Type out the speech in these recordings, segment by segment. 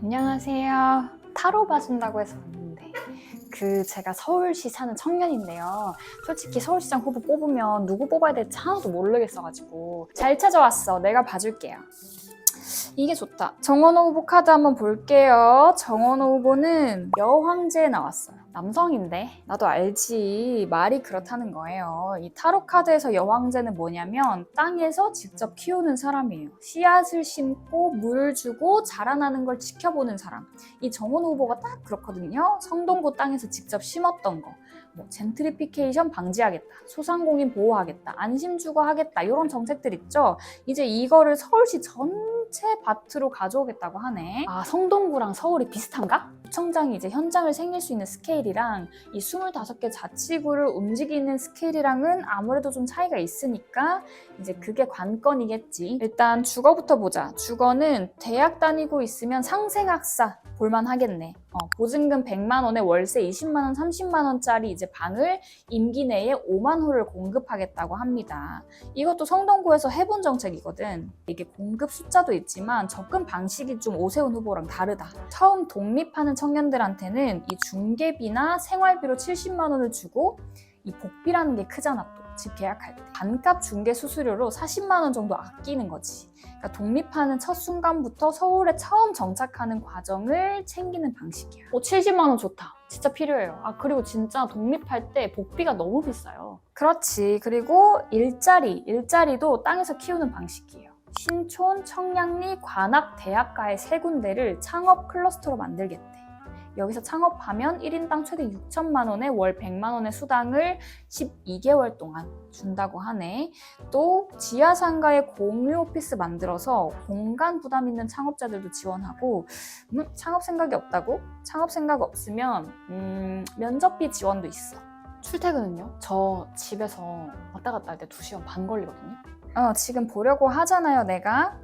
안녕하세요. 타로 봐준다고 해서 왔는데 제가 서울시 사는 청년인데요. 솔직히 서울시장 후보 뽑으면 누구 뽑아야 될지 하나도 모르겠어가지고 잘 찾아왔어. 내가 봐줄게요. 이게 좋다. 정원호 후보 카드 한번 볼게요. 정원호 후보는 여황제에 나왔어요. 남성인데 나도 알지. 말이 그렇다는 거예요. 이 타로 카드에서 여황제는 뭐냐면 땅에서 직접 키우는 사람이에요. 씨앗을 심고 물을 주고 자라나는 걸 지켜보는 사람. 이 정원호 후보가 딱 그렇거든요. 성동구 땅에서 직접 심었던 거. 젠트리피케이션 방지하겠다, 소상공인 보호하겠다, 안심주거 하겠다 이런 정책들 있죠. 이제 이거를 서울시 전체 밭으로 가져오겠다고 하네. 아, 성동구랑 서울이 비슷한가? 구청장이 이제 현장을 생길 수 있는 스케일이랑 이 25개 자치구를 움직이는 스케일이랑은 아무래도 좀 차이가 있으니까 이제 그게 관건이겠지. 일단 주거부터 보자. 주거는 대학 다니고 있으면 상생학사 볼만 하겠네. 보증금 100만 원에 월세 20만 원, 30만 원짜리 이제 방을 임기 내에 5만 호를 공급하겠다고 합니다. 이것도 성동구에서 해본 정책이거든. 이게 공급 숫자도 있지만 접근 방식이 좀 오세훈 후보랑 다르다. 처음 독립하는 청년들한테는 이 중개비나 생활비로 70만 원을 주고 이 복비라는 게 크잖아 또. 집 계약할 때 반값 중개 수수료로 40만 원 정도 아끼는 거지. 그러니까 독립하는 첫 순간부터 서울에 처음 정착하는 과정을 챙기는 방식이야. 70만 원 좋다. 진짜 필요해요. 그리고 진짜 독립할 때 복비가 너무 비싸요. 그렇지. 그리고 일자리도 땅에서 키우는 방식이에요. 신촌, 청량리, 관악, 대학가의 3군데를 창업 클러스터로 만들겠대. 여기서 창업하면 1인당 최대 6천만 원에 월 100만 원의 수당을 12개월 동안 준다고 하네. 또 지하상가에 공유 오피스 만들어서 공간 부담 있는 창업자들도 지원하고. 창업 생각이 없다고? 창업 생각 없으면 면접비 지원도 있어. 출퇴근은요? 저 집에서 왔다 갔다 할 때 2시간 반 걸리거든요. 지금 보려고 하잖아요, 내가.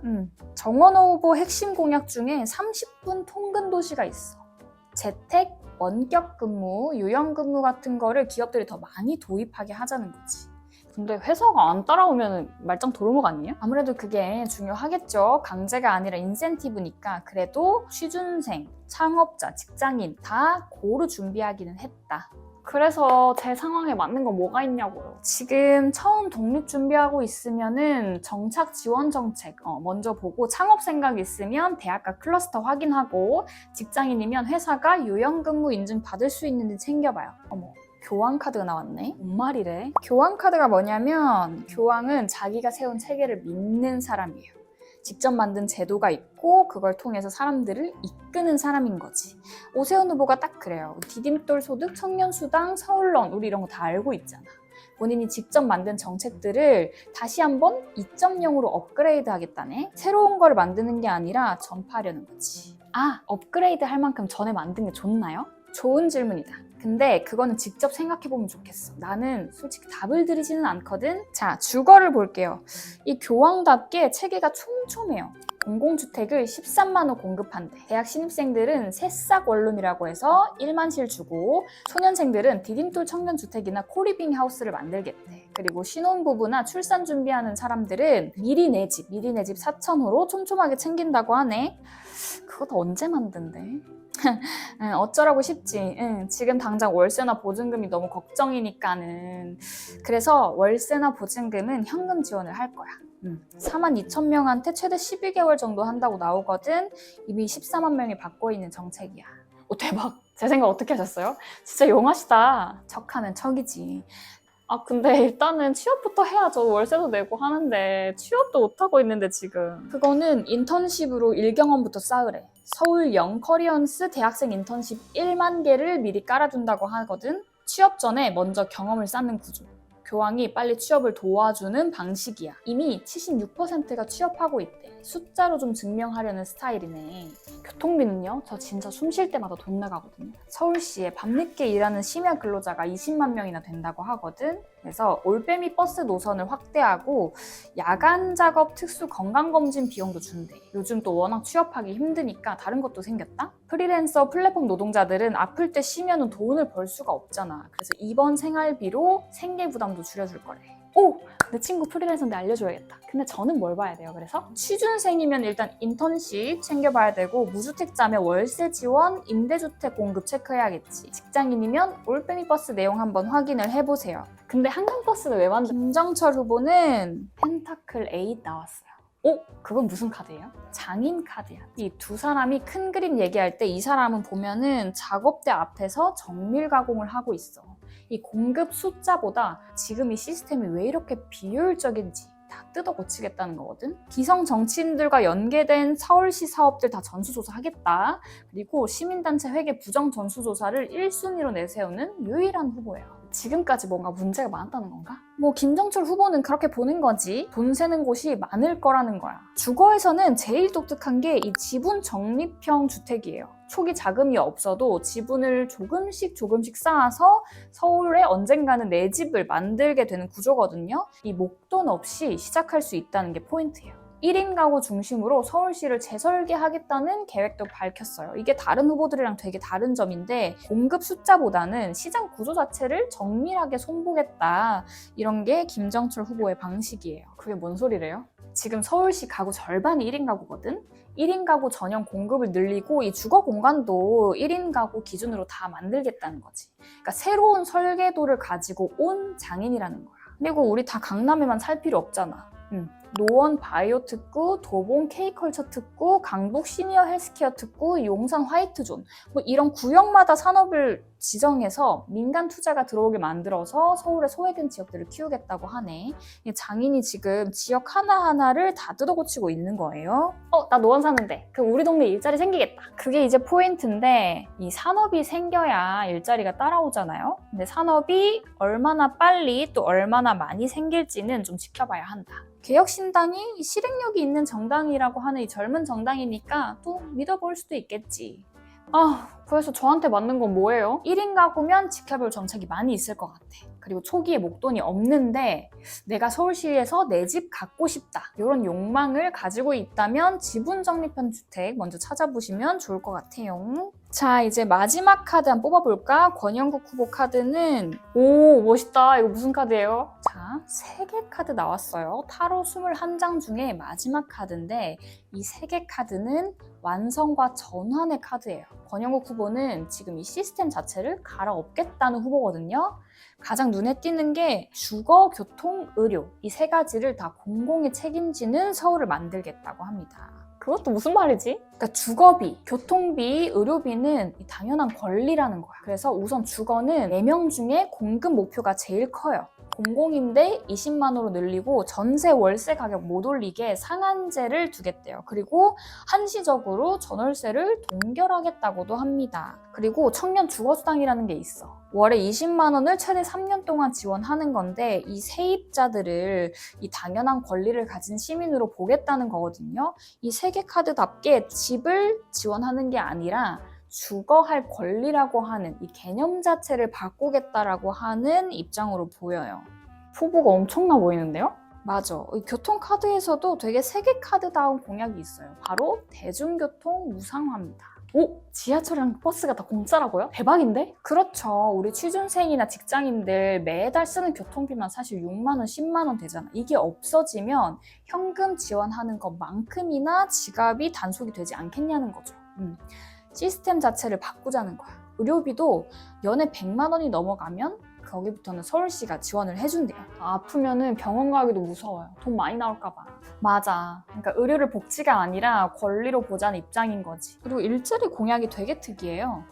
정원호 후보 핵심 공약 중에 30분 통근 도시가 있어. 재택, 원격 근무, 유연 근무 같은 거를 기업들이 더 많이 도입하게 하자는 거지. 근데 회사가 안 따라오면 말짱 도루묵 아니에요? 아무래도 그게 중요하겠죠. 강제가 아니라 인센티브니까. 그래도 취준생, 창업자, 직장인 다 고루 준비하기는 했다. 그래서 제 상황에 맞는 건 뭐가 있냐고요. 지금 처음 독립 준비하고 있으면은 정착 지원 정책 먼저 보고, 창업 생각 있으면 대학가 클러스터 확인하고, 직장인이면 회사가 유연근무 인증 받을 수 있는지 챙겨봐요. 어머, 교황카드가 나왔네? 뭔 말이래? 교황카드가 뭐냐면, 교황은 자기가 세운 체계를 믿는 사람이에요. 직접 만든 제도가 있고 그걸 통해서 사람들을 이끄는 사람인 거지. 오세훈 후보가 딱 그래요. 디딤돌 소득, 청년수당, 서울론 우리 이런 거 다 알고 있잖아. 본인이 직접 만든 정책들을 다시 한번 2.0으로 업그레이드 하겠다네. 새로운 걸 만드는 게 아니라 전파하려는 거지. 업그레이드 할 만큼 전에 만든 게 좋나요? 좋은 질문이다. 근데 그거는 직접 생각해보면 좋겠어. 나는 솔직히 답을 드리지는 않거든. 자, 주거를 볼게요. 이 교황답게 체계가 촘촘해요. 공공주택을 13만 호 공급한대. 대학 신입생들은 새싹 원룸이라고 해서 1만 실 주고, 소년생들은 디딤돌 청년주택이나 코리빙 하우스를 만들겠대. 그리고 신혼부부나 출산 준비하는 사람들은 미리 내 집 4,000호로 촘촘하게 챙긴다고 하네. 그것도 언제 만든대? 어쩌라고 싶지. 지금 당장 월세나 보증금이 너무 걱정이니까는. 그래서 월세나 보증금은 현금 지원을 할 거야. 42,000명한테 최대 12개월 정도 한다고 나오거든. 이미 14만 명이 받고 있는 정책이야. 대박. 제 생각 어떻게 하셨어요? 진짜 용하시다. 척하면 척이지. 근데 일단은 취업부터 해야죠. 월세도 내고 하는데 취업도 못하고 있는데 지금. 그거는 인턴십으로 1경험부터 쌓으래. 서울 영커리언스 대학생 인턴십 1만 개를 미리 깔아준다고 하거든. 취업 전에 먼저 경험을 쌓는 구조. 교황이 빨리 취업을 도와주는 방식이야. 이미 76%가 취업하고 있대. 숫자로 좀 증명하려는 스타일이네. 교통비는요? 저 진짜 숨 쉴 때마다 돈 나가거든요. 서울시에 밤늦게 일하는 심야 근로자가 20만 명이나 된다고 하거든. 그래서 올빼미 버스 노선을 확대하고 야간 작업 특수 건강검진 비용도 준대. 요즘 또 워낙 취업하기 힘드니까 다른 것도 생겼다? 프리랜서 플랫폼 노동자들은 아플 때 쉬면은 돈을 벌 수가 없잖아. 그래서 입원 생활비로 생계 부담도 줄여줄 거래. 오! 내 친구 프리랜서인데 알려줘야겠다. 근데 저는 뭘 봐야 돼요? 그래서 취준생이면 일단 인턴십 챙겨봐야 되고, 무주택자면 월세 지원, 임대주택 공급 체크해야겠지. 직장인이면 올빼미 버스 내용 한번 확인을 해보세요. 근데 한강버스는 왜 만든? 김정철 후보는 펜타클 8 나왔어요. 오? 그건 무슨 카드예요? 장인 카드야. 이 두 사람이 큰 그림 얘기할 때 이 사람은 보면은 작업대 앞에서 정밀 가공을 하고 있어. 이 공급 숫자보다 지금 이 시스템이 왜 이렇게 비효율적인지 다 뜯어 고치겠다는 거거든. 기성 정치인들과 연계된 서울시 사업들 다 전수조사하겠다. 그리고 시민단체 회계 부정 전수조사를 1순위로 내세우는 유일한 후보예요. 지금까지 뭔가 문제가 많았다는 건가? 뭐 김정철 후보는 그렇게 보는 거지. 돈 세는 곳이 많을 거라는 거야. 주거에서는 제일 독특한 게 이 지분 적립형 주택이에요. 초기 자금이 없어도 지분을 조금씩 쌓아서 서울에 언젠가는 내 집을 만들게 되는 구조거든요. 이 목돈 없이 시작할 수 있다는 게 포인트예요. 1인 가구 중심으로 서울시를 재설계하겠다는 계획도 밝혔어요. 이게 다른 후보들이랑 되게 다른 점인데, 공급 숫자보다는 시장 구조 자체를 정밀하게 손보겠다. 이런 게 김정철 후보의 방식이에요. 그게 뭔 소리래요? 지금 서울시 가구 절반이 1인 가구거든? 1인 가구 전용 공급을 늘리고 이 주거 공간도 1인 가구 기준으로 다 만들겠다는 거지. 그러니까 새로운 설계도를 가지고 온 장인이라는 거야. 그리고 우리 다 강남에만 살 필요 없잖아. 노원 바이오 특구, 도봉 K컬처 특구, 강북 시니어 헬스케어 특구, 용산 화이트존, 뭐 이런 구역마다 산업을 지정해서 민간 투자가 들어오게 만들어서 서울의 소외된 지역들을 키우겠다고 하네. 장인이 지금 지역 하나하나를 다 뜯어고치고 있는 거예요. 나 노원 사는데 그럼 우리 동네 일자리 생기겠다. 그게 이제 포인트인데, 이 산업이 생겨야 일자리가 따라오잖아요. 근데 산업이 얼마나 빨리 또 얼마나 많이 생길지는 좀 지켜봐야 한다. 개혁신당이 실행력이 있는 정당이라고 하는 이 젊은 정당이니까 또 믿어볼 수도 있겠지. 그래서 저한테 맞는 건 뭐예요? 1인 가구면 지켜볼 정책이 많이 있을 것 같아. 그리고 초기에 목돈이 없는데 내가 서울시에서 내 집 갖고 싶다, 이런 욕망을 가지고 있다면 지분 적립형 주택 먼저 찾아보시면 좋을 것 같아요. 자, 이제 마지막 카드 한번 뽑아볼까? 권영국 후보 카드는, 오, 멋있다. 이거 무슨 카드예요? 자, 3개 카드 나왔어요. 타로 21장 중에 마지막 카드인데, 이 3개 카드는 완성과 전환의 카드예요. 권영국 후보는 지금 이 시스템 자체를 갈아엎겠다는 후보거든요. 가장 눈에 띄는 게 주거, 교통, 의료, 이 3가지를 다 공공이 책임지는 서울을 만들겠다고 합니다. 그것도 무슨 말이지? 그러니까 주거비, 교통비, 의료비는 당연한 권리라는 거야. 그래서 우선 주거는 4명 중에 공급 목표가 제일 커요. 공공임대 20만 원으로 늘리고 전세 월세 가격 못 올리게 상한제를 두겠대요. 그리고 한시적으로 전월세를 동결하겠다고도 합니다. 그리고 청년 주거수당이라는 게 있어. 월에 20만 원을 최대 3년 동안 지원하는 건데, 이 세입자들을 이 당연한 권리를 가진 시민으로 보겠다는 거거든요. 이 3개 카드답게 집을 지원하는 게 아니라 주거할 권리라고 하는 이 개념 자체를 바꾸겠다라고 하는 입장으로 보여요. 후보가 엄청나 보이는데요? 맞아. 이 교통카드에서도 되게 3개 카드다운 공약이 있어요. 바로 대중교통 무상화입니다. 오! 지하철이랑 버스가 다 공짜라고요? 대박인데? 그렇죠. 우리 취준생이나 직장인들 매달 쓰는 교통비만 사실 6만 원, 10만 원 되잖아. 이게 없어지면 현금 지원하는 것만큼이나 지갑이 단속이 되지 않겠냐는 거죠. 시스템 자체를 바꾸자는 거야. 의료비도 연에 100만 원이 넘어가면 거기부터는 서울시가 지원을 해준대요. 아프면은 병원 가기도 무서워요. 돈 많이 나올까 봐. 맞아. 그러니까 의료를 복지가 아니라 권리로 보자는 입장인 거지. 그리고 일자리 공약이 되게 특이해요.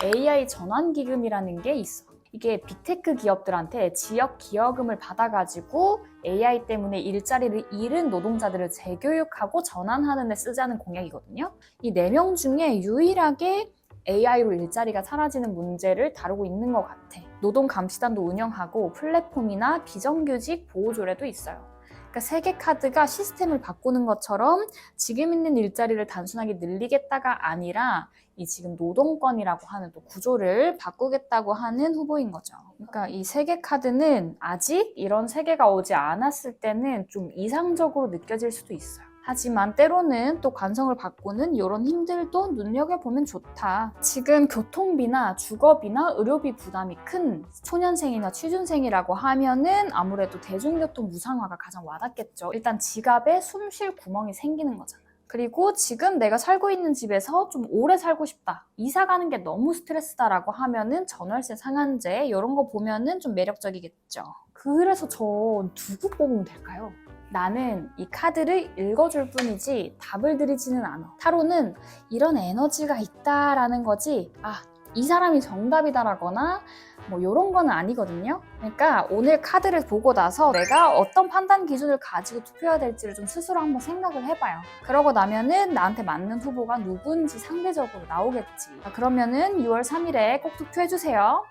AI 전환기금이라는 게 있어. 이게 빅테크 기업들한테 지역 기여금을 받아가지고 AI 때문에 일자리를 잃은 노동자들을 재교육하고 전환하는 데 쓰자는 공약이거든요. 이 4명 중에 유일하게 AI로 일자리가 사라지는 문제를 다루고 있는 것 같아. 노동감시단도 운영하고 플랫폼이나 비정규직 보호조례도 있어요. 그러니까 3개 카드가 시스템을 바꾸는 것처럼 지금 있는 일자리를 단순하게 늘리겠다가 아니라 이 지금 노동권이라고 하는 또 구조를 바꾸겠다고 하는 후보인 거죠. 그러니까 이 3개 카드는 아직 이런 세계가 오지 않았을 때는 좀 이상적으로 느껴질 수도 있어요. 하지만 때로는 또 관성을 바꾸는 이런 힘들도 눈여겨보면 좋다. 지금 교통비나 주거비나 의료비 부담이 큰 초년생이나 취준생이라고 하면은 아무래도 대중교통 무상화가 가장 와닿겠죠. 일단 지갑에 숨 쉴 구멍이 생기는 거잖아. 그리고 지금 내가 살고 있는 집에서 좀 오래 살고 싶다. 이사 가는 게 너무 스트레스다라고 하면은 전월세 상한제 이런 거 보면은 좀 매력적이겠죠. 그래서 저 누구 뽑으면 될까요? 나는 이 카드를 읽어줄 뿐이지 답을 드리지는 않아. 타로는 이런 에너지가 있다라는 거지, 이 사람이 정답이다라거나 뭐 이런 거는 아니거든요. 그러니까 오늘 카드를 보고 나서 내가 어떤 판단 기준을 가지고 투표해야 될지를 좀 스스로 한번 생각을 해봐요. 그러고 나면은 나한테 맞는 후보가 누군지 상대적으로 나오겠지. 그러면은 6월 3일에 꼭 투표해주세요.